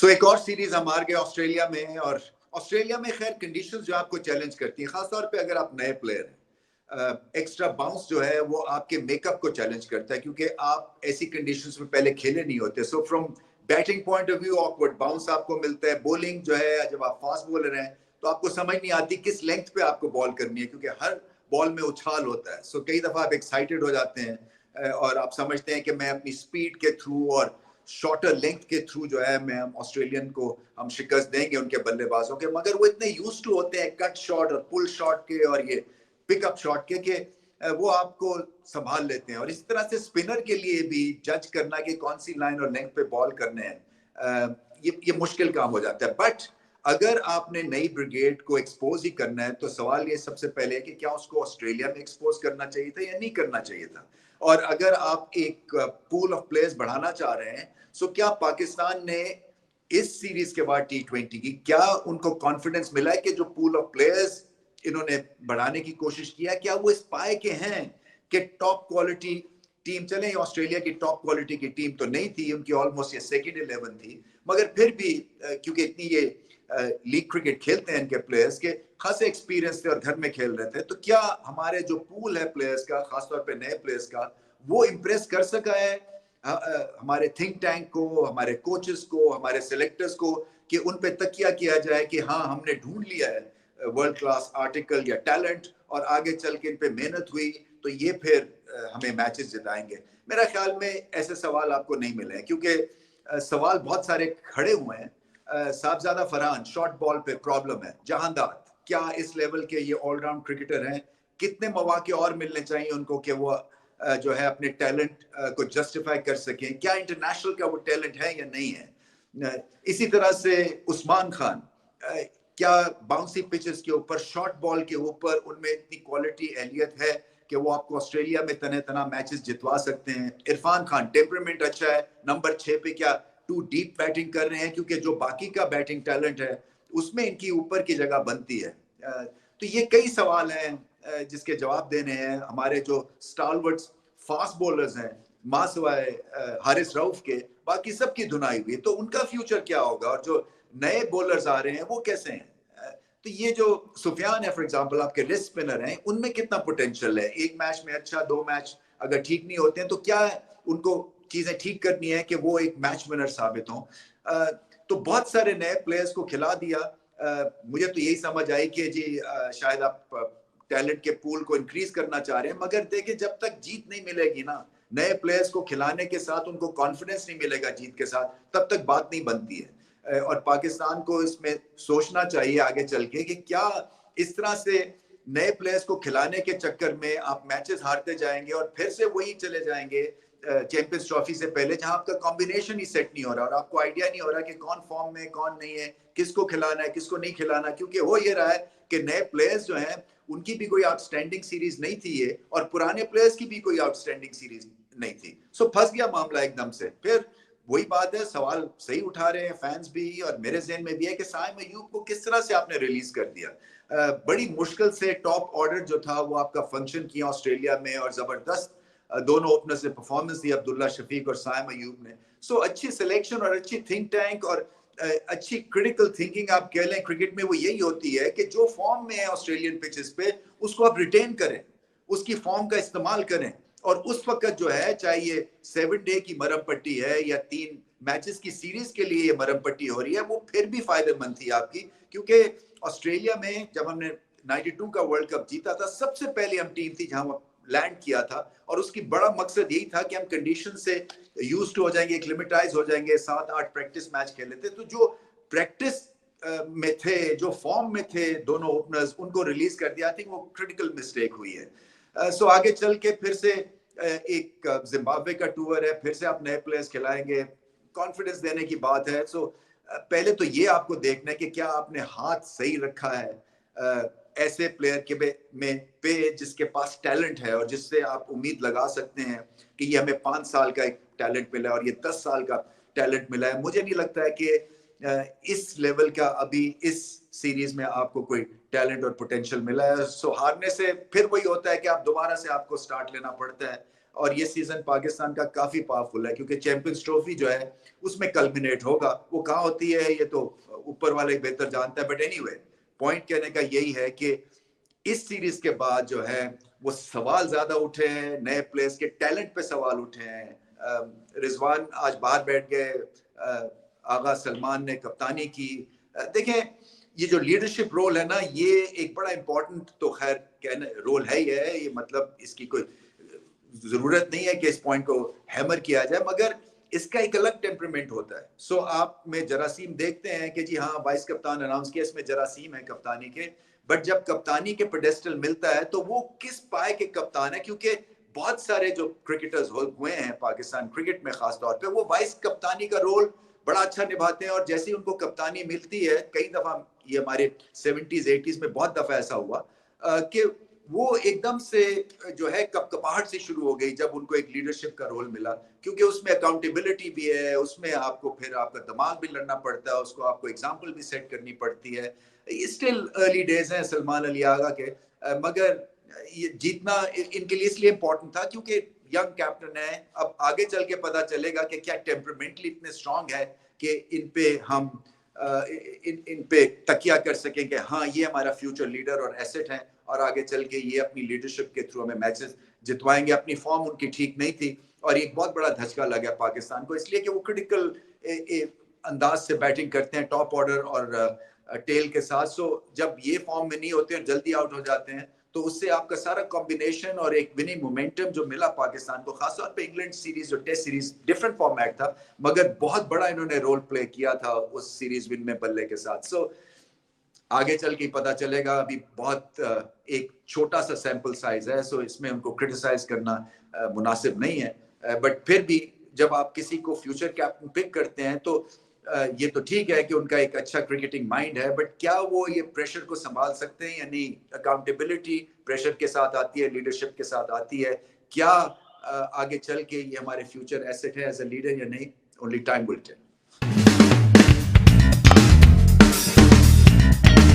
सो एक और सीरीज हम हार गए ऑस्ट्रेलिया में, और ऑस्ट्रेलिया में खैर कंडीशंस जो आपको चैलेंज करती हैं, खासतौर पे अगर आप नए प्लेयर हैं, एक्स्ट्रा बाउंस जो है वो आपके मेकअप को चैलेंज करता है, क्योंकि आप ऐसी कंडीशंस में पहले खेले नहीं होते. So from batting point of view awkward bounce आपको मिलता है. बॉलिंग जो है, जब आप फास्ट बॉलर हैं तो आपको समझ नहीं आती किस लेंथ पे आपको बॉल करनी है, क्योंकि हर बॉल में उछाल होता है. सो कई दफा आप एक्साइटेड हो जाते हैं और आप समझते हैं कि मैं अपनी स्पीड के थ्रू और शॉर्टर लेंथ के थ्रू जो है मैं ऑस्ट्रेलियन को हम शिकस्त देंगे उनके बल्लेबाजों के. मगर वो इतने यूज्ड टू होते हैं कट शॉट और पुल शॉट के और ये पिकअप शॉट के वो आपको संभाल लेते हैं. और इस तरह से स्पिनर के लिए भी जज करना कि कौन सी लाइन और लेंथ पे बॉल करने हैं, ये मुश्किल काम हो जाता है. बट अगर आपने नई ब्रिगेड को एक्सपोज ही करना है तो सवाल ये सबसे पहले है कि क्या उसको ऑस्ट्रेलिया में एक्सपोज करना चाहिए था या नहीं करना चाहिए था. और अगर आप एक पूल ऑफ प्लेयर्स बढ़ाना चाह रहे हैं, सो क्या पाकिस्तान ने इस सीरीज के बाद T20 की क्या उनको कॉन्फिडेंस मिला है कि जो पूल ऑफ प्लेयर्स इन्होंने बढ़ाने की कोशिश किया, क्या वो इस पाए के हैं कि टॉप क्वालिटी टीम. चले ऑस्ट्रेलिया की टॉप क्वालिटी की टीम तो नहीं थी, उनकी ऑलमोस्ट ये सेकंड 11 थी, मगर फिर भी क्योंकि इतनी ये लीग क्रिकेट खेलते हैं इनके प्लेयर्स के खासे एक्सपीरियंस थे और घर में खेल रहे थे, तो क्या हमारे जो पूल है प्लेयर्स का, खासतौर पे नए प्लेयर्स का, वो इम्प्रेस कर सका है हमारे थिंक टैंक को, हमारे कोचेस को, हमारे सिलेक्टर्स को, कि उन पे तकिया किया जाए कि हाँ हमने ढूंढ लिया है वर्ल्ड क्लास आर्टिकल या टैलेंट और आगे चल के इन पे मेहनत हुई तो ये फिर हमें मैचेस जिताएंगे. मेरा ख्याल में ऐसे सवाल आपको नहीं मिले हैं, क्योंकि सवाल बहुत सारे खड़े हुए हैं. साहबजादा फरहान शॉर्ट बॉल पे प्रॉब्लम है. जहांदार क्या इस लेवल के ये ऑलराउंड क्रिकेटर हैं, कितने मौके और मिलने चाहिए उनको कि वो जो है अपने टैलेंट को जस्टिफाई कर सकें, क्या इंटरनेशनल का वो टैलेंट है या नहीं है. इसी तरह से उस्मान खान, क्या बाउंसी पिचेस के ऊपर, शॉर्ट बॉल के ऊपर उनमें इतनी क्वालिटी एहलियत है कि वो आपको ऑस्ट्रेलिया में तने तना मैचेस जितवा सकते हैं. इरफान खान टेम्परामेंट अच्छा है, नंबर 6 पे क्या टू डीप बैटिंग कर रहे हैं, क्योंकि जो बाकी का बैटिंग टैलेंट है उसमें इनकी ऊपर की जगह बनती है. तो ये कई सवाल हैं जिसके जवाब देने हैं. हमारे जो स्टालवर्ड्स फास्ट बॉलर्स हैं, मासवाए हारिस रऊफ के, बाकी सबकी धुनाई हुई, तो उनका फ्यूचर क्या होगा, और जो नए बॉलर्स आ रहे हैं वो कैसे हैं. तो ये जो सुफियान है फॉर एग्जांपल, आपके रिस्ट स्पिनर हैं, उनमें कितना पोटेंशियल है. एक मैच में अच्छा, 2 मैच अगर ठीक नहीं होते हैं तो क्या उनको चीजें ठीक करनी है कि वो एक मैच विनर साबित हों. तो बहुत सारे नए प्लेयर्स को खिला दिया. मुझे तो यही समझ आई कि जी शायद आप टैलेंट के पूल को इंक्रीज करना चाह रहे हैं, मगर देखिए जब तक जीत नहीं मिलेगी ना, नए प्लेयर्स को खिलाने के साथ उनको कॉन्फिडेंस नहीं मिलेगा जीत के साथ, तब तक बात नहीं बनती है. और पाकिस्तान को इसमें सोचना चाहिए आगे चल के कि क्या इस तरह से नए प्लेयर्स को खिलाने के चक्कर में आप मैचेस हारते जाएंगे और फिर से वही चले जाएंगे चैंपियंस ट्रॉफी से पहले, जहां आपका कॉम्बिनेशन ही सेट नहीं हो रहा और आपको आइडिया नहीं हो रहा कि कौन फॉर्म में कौन नहीं है, किसको खिलाना है किसको नहीं खिलाना. क्योंकि हो ये रहा है कि नए प्लेयर्स जो हैं उनकी भी कोई आउटस्टैंडिंग सीरीज नहीं थी ये, और पुराने प्लेयर्स की भी कोई आउटस्टैंडिंग सीरीज नहीं थी. सो फंस गया मामला एकदम से. फिर वही बात है, सवाल सही उठा रहे हैं फैंस भी और मेरे ज़हन में भी है कि साइम अयूब को किस तरह से आपने रिलीज कर दिया. बड़ी मुश्किल से टॉप ऑर्डर जो था वो आपका फंक्शन किया ऑस्ट्रेलिया में, और जबरदस्त दोनों ओपनर्स ने परफॉर्मेंस दी, अब्दुल्ला शफीक और साइम अयूब ने. सो अच्छी सिलेक्शन और अच्छी थिंक टैंक और अच्छी क्रिटिकल थिंकिंग आप कह लें क्रिकेट में, वो यही होती है कि जो फॉर्म में है ऑस्ट्रेलियन पिचेस पे उसको आप रिटेन करें, उसकी फॉर्म का इस्तेमाल करें. और उस वक्त जो है, चाहे ये 7 डे की मरम पट्टी है या 3 मैचेस की सीरीज के लिए ये मरम पट्टी हो रही है, वो फिर भी फायदेमंद थी आपकी. क्योंकि ऑस्ट्रेलिया में जब हमने 92 का वर्ल्ड कप जीता था, सबसे पहले हम टीम थी जहां लैंड किया था, और उसकी बड़ा मकसद यही था कि हम कंडीशन से यूज्ड हो जाएंगे, एक्लिमेटाइज हो जाएंगे, 7-8 प्रैक्टिस मैच खेले थे. तो जो प्रैक्टिस में थे, जो फॉर्म में थे दोनों ओपनर्स, उनको रिलीज कर दिया. आई थिंक वो क्रिटिकल मिस्टेक हुई है. सो आगे चल के फिर से एक जिम्बाब्वे का टूर है, फिर से आप नए प्लेयर्स खिलाएंगे, कॉन्फिडेंस देने की बात है. सो पहले तो ये आपको देखना है कि क्या आपने हाथ सही रखा है ऐसे प्लेयर के पे जिसके पास टैलेंट है और जिससे आप उम्मीद लगा सकते हैं कि ये हमें 5 साल का एक टैलेंट मिला है और ये 10 साल का टैलेंट मिला है. मुझे नहीं लगता है कि इस लेवल का अभी इस सीरीज में आपको कोई टैलेंट और पोटेंशियल मिला है. सो हारने से फिर वही होता है कि आप दोबारा से आपको स्टार्ट लेना पड़ता है. اور یہ سیزن پاکستان کا کافی پاورفل ہے کیونکہ چیمپئنز ٹرافی جو ہے اس میں کلمنیٹ ہوگا. وہ کہاں ہوتی ہے یہ تو اوپر والا ہی بہتر جانتا ہے, بٹ اینی وے پوائنٹ کہنے کا یہی ہے کہ اس سیریز کے بعد جو ہے وہ سوال زیادہ اٹھے ہیں, نئے پلیئرز کے ٹیلنٹ پہ سوال اٹھے ہیں. رضوان آج باہر بیٹھ گئے, آغا سلمان نے کپتانی کی. دیکھیں یہ جو لیڈرشپ رول ہے نا, یہ ایک بڑا امپورٹنٹ تو خیر کہنا رول ہے ہی ہے, یہ مطلب اس کی کوئی ضرورت نہیں ہے کہ اس پوائنٹ کو ہیمر کیا جائے, مگر اس کا ایک الگ ٹیمپرمنٹ ہوتا ہے. سو آپ میں جراثیم دیکھتے ہیں کہ جی ہاں وائس کپتان اناؤنس کیا, اس میں جراثیم ہے کپتانی کے, بٹ جب کپتانی کے پیڈسٹل ملتا ہے تو وہ کس پائے کے کپتان ہے, کیونکہ بہت سارے جو کرکٹرز ہوئے ہیں پاکستان کرکٹ میں خاص طور پہ وہ وائس کپتانی کا رول بڑا اچھا نبھاتے ہیں. اور جیسے ہی ان کو کپتانی ملتی ہے, کئی دفعہ یہ ہمارے 70s 80s میں بہت دفعہ ایسا ہوا کہ وہ ایک دم سے جو ہے کپاہٹ سے شروع ہو گئی جب ان کو ایک لیڈرشپ کا رول ملا, کیونکہ اس میں اکاؤنٹیبلٹی بھی ہے, اس میں آپ کو پھر آپ کا دماغ بھی لڑنا پڑتا ہے, اس کو آپ کو ایگزامپل بھی سیٹ کرنی پڑتی ہے. اسٹل ارلی ڈیز ہیں سلمان علی آغا کے, مگر یہ جیتنا ان کے لیے اس لیے امپورٹنٹ تھا کیونکہ ینگ کیپٹن ہے. اب آگے چل کے پتا چلے گا کہ کیا ٹیمپرمنٹلی اتنے اسٹرانگ ہے کہ ان پہ ہم ان پہ تکیہ کر سکیں کہ ہاں یہ ہمارا فیوچر لیڈر اور ایسٹ ہیں, اور آگے چل کے یہ اپنی لیڈرشپ کے تھرو ہمیں میچز جتوائیں گے. اپنی فارم ان کی ٹھیک نہیں تھی اور ایک بہت بڑا دھچکا لگا پاکستان کو, اس لیے کہ وہ کرٹیکل انداز سے بیٹنگ کرتے ہیں ٹاپ آرڈر اور ٹیل کے ساتھ. سو جب یہ فارم میں نہیں ہوتے ہیں, جلدی آؤٹ ہو جاتے ہیں, تو اس سے آپ کا سارا کمبینیشن اور ایک وننگ مومنٹم جو ملا پاکستان کو, خاص طور پہ انگلینڈ سیریز جو ٹیسٹ سیریز ڈفرنٹ فارمیٹ تھا مگر بہت بڑا انہوں نے رول پلے کیا تھا اس سیریز ون میں بلے کے ساتھ. سو آگے چل کے پتا چلے گا, ابھی بہت ایک چھوٹا سا سیمپل سائز ہے, سو اس میں ان کو کرٹیسائز کرنا مناسب نہیں ہے. بٹ پھر بھی جب آپ کسی کو فیوچر کیپٹن پک کرتے ہیں تو یہ تو ٹھیک ہے کہ ان کا ایک اچھا کرکٹنگ مائنڈ ہے, بٹ کیا وہ یہ پریشر کو سنبھال سکتے ہیں یا نہیں. اکاؤنٹیبلٹی پریشر کے ساتھ آتی ہے, لیڈرشپ کے ساتھ آتی ہے. کیا آگے چل کے یہ ہمارے فیوچر ایسٹ ہے ایز اے لیڈر یا نہیں, اونلی ٹائم ول ٹیل.